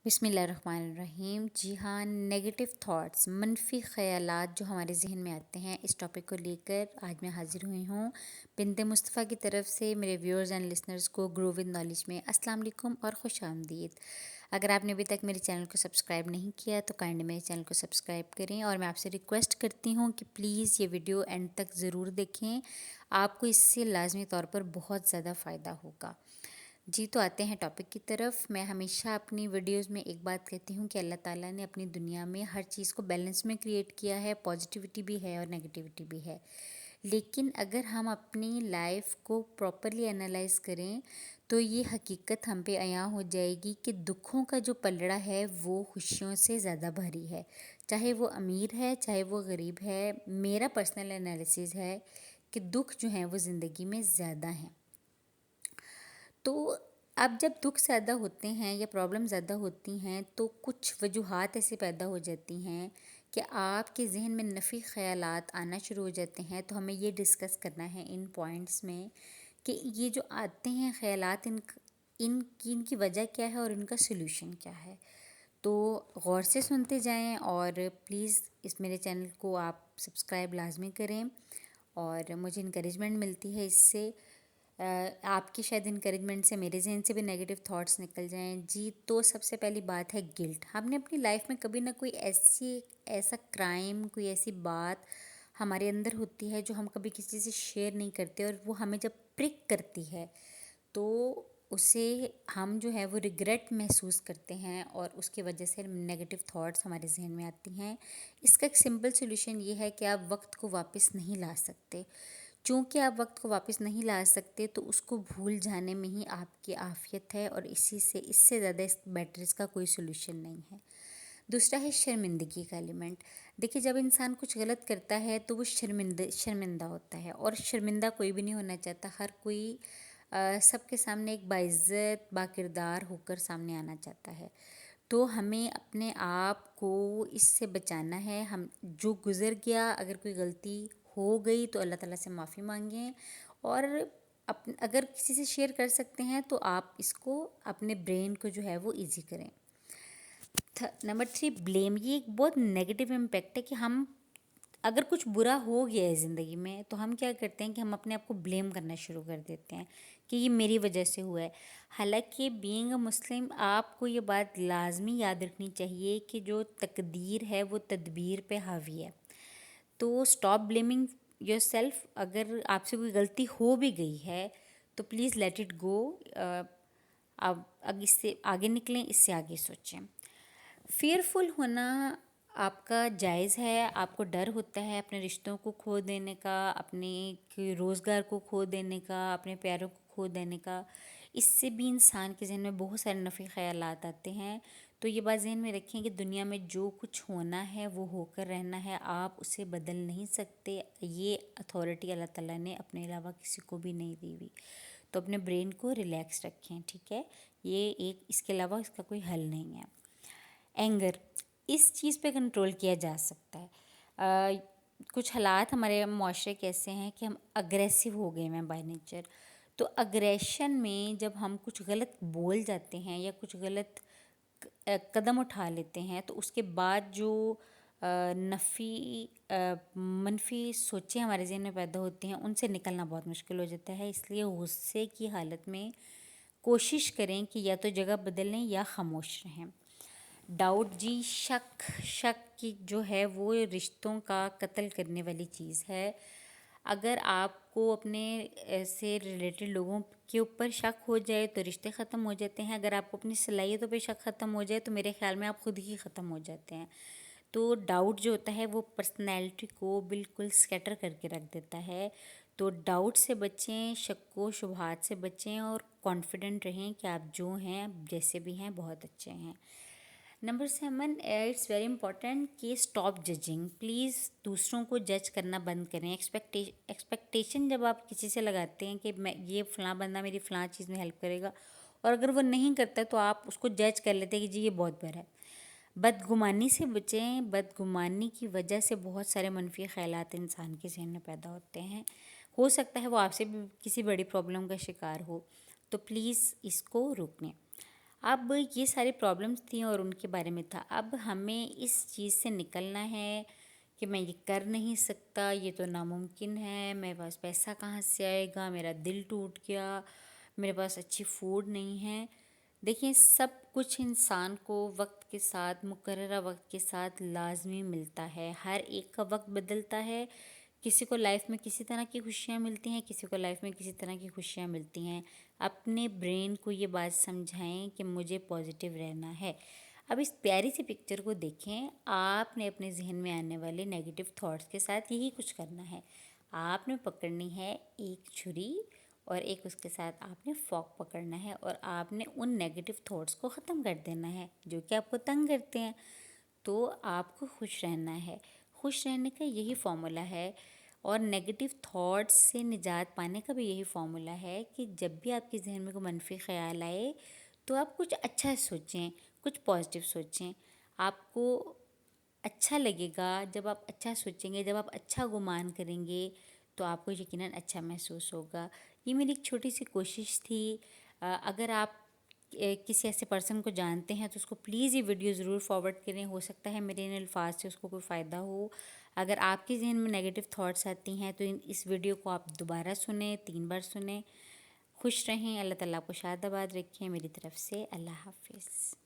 بسم اللہ الرحمن الرحیم۔ جی ہاں، نیگیٹو تھاٹس، منفی خیالات جو ہمارے ذہن میں آتے ہیں، اس ٹاپک کو لے کر آج میں حاضر ہوئی ہوں بنت مصطفیٰ کی طرف سے میرے ویورز اینڈ لسنرز کو گرو ود نالج میں السلام علیکم اور خوش آمدید۔ اگر آپ نے ابھی تک میرے چینل کو سبسکرائب نہیں کیا تو کائنڈلی میرے چینل کو سبسکرائب کریں، اور میں آپ سے ریکویسٹ کرتی ہوں کہ پلیز یہ ویڈیو اینڈ تک ضرور دیکھیں، آپ کو اس سے لازمی طور پر بہت زیادہ فائدہ ہوگا۔ جی تو آتے ہیں ٹاپک کی طرف۔ میں ہمیشہ اپنی ویڈیوز میں ایک بات کہتی ہوں کہ اللہ تعالیٰ نے اپنی دنیا میں ہر چیز کو بیلنس میں کریٹ کیا ہے، پازیٹیوٹی بھی ہے اور نیگیٹیوٹی بھی ہے، لیکن اگر ہم اپنی لائف کو پراپرلی انالائز کریں تو یہ حقیقت ہم پہ عیاں ہو جائے گی کہ دکھوں کا جو پلڑا ہے وہ خوشیوں سے زیادہ بھاری ہے، چاہے وہ امیر ہے چاہے وہ غریب ہے۔ میرا پرسنل انالیسز ہے کہ دکھ جو ہیں وہ زندگی میں زیادہ ہیں۔ تو اب جب دکھ زیادہ ہوتے ہیں یا پرابلم زیادہ ہوتی ہیں تو کچھ وجوہات ایسے پیدا ہو جاتی ہیں کہ آپ کے ذہن میں نفی خیالات آنا شروع ہو جاتے ہیں۔ تو ہمیں یہ ڈسکس کرنا ہے ان پوائنٹس میں کہ یہ جو آتے ہیں خیالات، ان کی وجہ کیا ہے اور ان کا سلوشن کیا ہے۔ تو غور سے سنتے جائیں، اور پلیز اس میرے چینل کو آپ سبسکرائب لازمی کریں، اور مجھے انکریجمنٹ ملتی ہے اس سے۔ آپ کی شاید انکریجمنٹ سے میرے ذہن سے بھی نیگیٹو تھاٹس نکل جائیں۔ جی تو سب سے پہلی بات ہے گلٹ۔ ہم نے اپنی لائف میں کبھی نہ کوئی ایسا کرائم، کوئی ایسی بات ہمارے اندر ہوتی ہے جو ہم کبھی کسی سے شیئر نہیں کرتے، اور وہ ہمیں جب پرک کرتی ہے تو اسے ہم جو ہے وہ ریگریٹ محسوس کرتے ہیں، اور اس کی وجہ سے نیگیٹو تھاٹس ہمارے ذہن میں آتی ہیں۔ اس کا ایک سمپل سولوشن یہ ہے کہ آپ وقت کو واپس نہیں لا سکتے۔ چونکہ آپ وقت کو واپس نہیں لا سکتے تو اس کو بھول جانے میں ہی آپ کی عافیت ہے، اور اس سے زیادہ بیٹر اس کا کوئی سولوشن نہیں ہے۔ دوسرا ہے شرمندگی کا ایلیمنٹ۔ دیکھیے، جب انسان کچھ غلط کرتا ہے تو وہ شرمندہ ہوتا ہے، اور شرمندہ کوئی بھی نہیں ہونا چاہتا۔ ہر کوئی سب کے سامنے ایک باعزت باکردار ہو کر سامنے آنا چاہتا ہے۔ تو ہمیں اپنے آپ کو اس سے بچانا ہے۔ ہم جو گزر گیا، اگر کوئی غلطی ہو گئی تو اللہ تعالیٰ سے معافی مانگیں، اور اگر کسی سے شیئر کر سکتے ہیں تو آپ اس کو اپنے برین کو جو ہے وہ ایزی کریں۔ Number 3، blame. یہ ایک بہت نیگیٹو امپیکٹ ہے کہ ہم اگر کچھ برا ہو گیا ہے زندگی میں تو ہم کیا کرتے ہیں کہ ہم اپنے آپ کو بلیم کرنا شروع کر دیتے ہیں کہ یہ میری وجہ سے ہوا ہے۔ حالانکہ بینگ اے مسلم آپ کو یہ بات لازمی یاد رکھنی چاہیے کہ جو تقدیر ہے وہ تدبیر پہ حاوی ہے۔ تو اسٹاپ بلیمنگ یور سیلف۔ اگر آپ سے کوئی غلطی ہو بھی گئی ہے تو پلیز لیٹ اٹ گو۔ اب اس سے آگے نکلیں، اس سے آگے سوچیں۔ فیئرفل ہونا آپ کا جائز ہے۔ آپ کو ڈر ہوتا ہے اپنے رشتوں کو کھو دینے کا، اپنے روزگار کو کھو دینے کا، اپنے پیاروں کو کھو دینے کا۔ اس سے بھی انسان کے ذہن میں بہت سارے نفی خیالات آتے ہیں۔ تو یہ بات ذہن میں رکھیں کہ دنیا میں جو کچھ ہونا ہے وہ ہو کر رہنا ہے، آپ اسے بدل نہیں سکتے۔ یہ اتھارٹی اللہ تعالیٰ نے اپنے علاوہ کسی کو بھی نہیں دی ہوئی۔ تو اپنے برین کو ریلیکس رکھیں، ٹھیک ہے؟ یہ اس کے علاوہ اس کا کوئی حل نہیں ہے۔ اینگر، اس چیز پہ کنٹرول کیا جا سکتا ہے۔ کچھ حالات ہمارے معاشرے کے ایسے ہیں کہ ہم اگریسو ہو گئے ہیں بائی نیچر۔ تو اگریشن میں جب ہم کچھ غلط بول جاتے ہیں یا کچھ غلط قدم اٹھا لیتے ہیں تو اس کے بعد جو منفی سوچیں ہمارے ذہن میں پیدا ہوتی ہیں ان سے نکلنا بہت مشکل ہو جاتا ہے۔ اس لیے غصے کی حالت میں کوشش کریں کہ یا تو جگہ بدل لیں یا خاموش رہیں۔ ڈاؤٹ، جی شک کی جو ہے وہ رشتوں کا قتل کرنے والی چیز ہے۔ اگر آپ کو اپنے سے ریلیٹڈ لوگوں کے اوپر شک ہو جائے تو رشتے ختم ہو جاتے ہیں۔ اگر آپ کو اپنی صلاحیتوں پہ شک ختم ہو جائے تو میرے خیال میں آپ خود ہی ختم ہو جاتے ہیں۔ تو ڈاؤٹ جو ہوتا ہے وہ پرسنالٹی کو بالکل سکیٹر کر کے رکھ دیتا ہے۔ تو ڈاؤٹ سے بچیں، شک و شبہات سے بچیں، اور کانفیڈنٹ رہیں کہ آپ جو ہیں جیسے بھی ہیں بہت اچھے ہیں۔ نمبر 7، اٹس ویری امپورٹنٹ کہ اسٹاپ ججنگ۔ پلیز دوسروں کو جج کرنا بند کریں۔ ایکسپیکٹیشن جب آپ کسی سے لگاتے ہیں کہ یہ فلاں بندہ میری فلاں چیز میں ہیلپ کرے گا، اور اگر وہ نہیں کرتا تو آپ اس کو جج کر لیتے ہیں کہ جی یہ بہت بڑا ہے۔ بدگمانی سے بچیں۔ بدگمانی کی وجہ سے بہت سارے منفی خیالات انسان کے ذہن میں پیدا ہوتے ہیں۔ ہو سکتا ہے وہ آپ سے بھی کسی بڑی پرابلم کا شکار ہو، تو پلیز اس کو روکیں۔ اب یہ ساری پرابلمس تھیں اور ان کے بارے میں تھا. اب ہمیں اس چیز سے نکلنا ہے کہ میں یہ کر نہیں سکتا، یہ تو ناممکن ہے، میرے پاس پیسہ کہاں سے آئے گا، میرا دل ٹوٹ گیا، میرے پاس اچھی فوڈ نہیں ہے. دیکھیں، سب کچھ انسان کو وقت کے ساتھ، مقررہ وقت کے ساتھ لازمی ملتا ہے. ہر ایک کا وقت بدلتا ہے. کسی کو لائف میں کسی طرح کی خوشیاں ملتی ہیں، کسی کو لائف میں کسی طرح کی خوشیاں ملتی ہیں. اپنے برین کو یہ بات سمجھائیں کہ مجھے پازیٹیو رہنا ہے. اب اس پیاری سی پکچر کو دیکھیں. آپ نے اپنے ذہن میں آنے والے نیگیٹو تھاٹس کے ساتھ یہی کچھ کرنا ہے. آپ نے پکڑنی ہے ایک چھری اور ایک اس کے ساتھ آپ نے فورک پکڑنا ہے، اور آپ نے ان نیگیٹو تھاٹس کو ختم کر دینا ہے جو کہ آپ کو تنگ کرتے ہیں. تو آپ کو خوش رہنا ہے. خوش رہنے کا یہی فارمولا ہے، اور نیگیٹو تھاٹس سے نجات پانے کا بھی یہی فارمولا ہے کہ جب بھی آپ کے ذہن میں کوئی منفی خیال آئے تو آپ کچھ اچھا سوچیں، کچھ پازیٹیو سوچیں. آپ کو اچھا لگے گا جب آپ اچھا سوچیں گے، جب آپ اچھا گمان کریں گے تو آپ کو یقیناً اچھا محسوس ہوگا. یہ میری ایک چھوٹی سی کوشش تھی. اگر آپ کسی ایسے پرسن کو جانتے ہیں تو اس کو پلیز یہ ویڈیو ضرور فارورڈ کریں. ہو سکتا ہے میرے ان الفاظ سے اس کو کوئی فائدہ ہو. اگر آپ کے ذہن میں نیگیٹو تھاٹس آتی ہیں تو اس ویڈیو کو آپ دوبارہ سنیں، 3 بار سنیں. خوش رہیں. اللہ تعالیٰ آپ کو شاد آباد رکھیں. میری طرف سے اللہ حافظ.